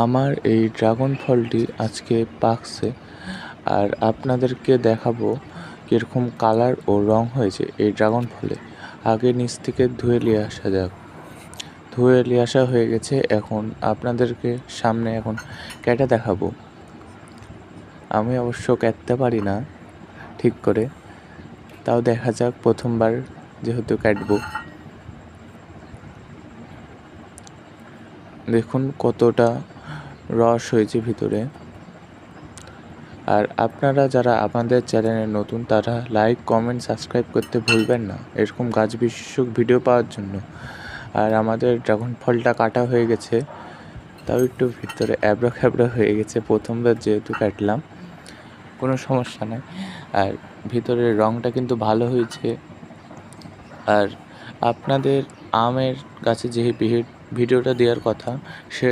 আমার এই ড্রাগন ফলটি আজকে পাকছে, আর আপনাদেরকে দেখাবো কীরকম কালার ও রং হয়েছে এই ড্রাগন ফলে। আগে নিচ থেকে ধুয়ে নিয়ে আসা যাক। ধুয়ে নিয়ে আসা হয়ে গেছে, এখন আপনাদেরকে সামনে এখন কেটে দেখাবো। আমি অবশ্য কাটতে পারি না ঠিক করে, তাও দেখা যাক, প্রথমবার যেহেতু কাটবো। দেখুন কতটা রস হয়েছে ভিতরে। আর আপনারা যারা আমাদের চ্যানেলে নতুন, তারা লাইক, কমেন্ট, সাবস্ক্রাইব করতে ভুলবেন না এরকম গাছ বিশেষক ভিডিও পাওয়ার জন্য। আর আমাদের ড্রাগন ফলটা কাটা হয়ে গেছে, তাও একটু ভিতরে এবড়ো খেবড়ো হয়ে গেছে, প্রথমবার যেহেতু কাটলাম, কোনো সমস্যা নেই। আর ভিতরের রঙটা কিন্তু ভালো হয়েছে। আর আপনাদের আমের গাছে যে ভিডিওটা দেওয়ার কথা, সে